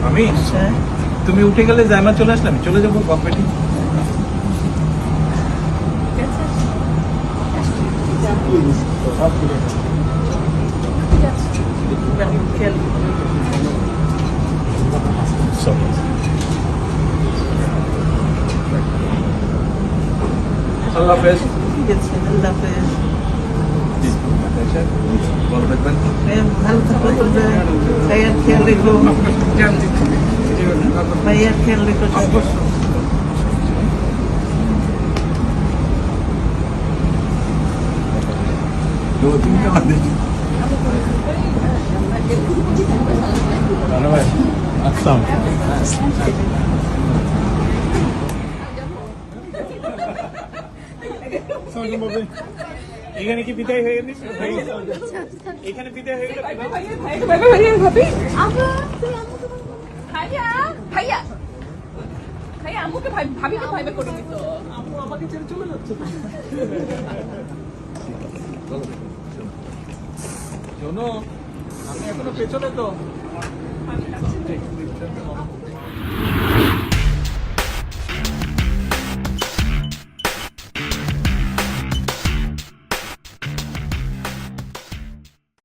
আমি তুমি উঠে গেলে জায়মা চলে আসলাম, চলে যাবো কম্পিটি। আল্লাহ হাফেজ। আল্লাহ হাফেজ। ভালো থাকবেন। ভালো থাকবে, ভাইয়ার খেয়াল রেখো, ভাইয়ার খেয়াল রেখো। এখানে কি বিদায় হয়ে গেল? এখানে বিদায় হয়ে গেল। আমাকে ছেড়ে চলে যাচ্ছে। শোনো, আমি এখনো পেছনে তো।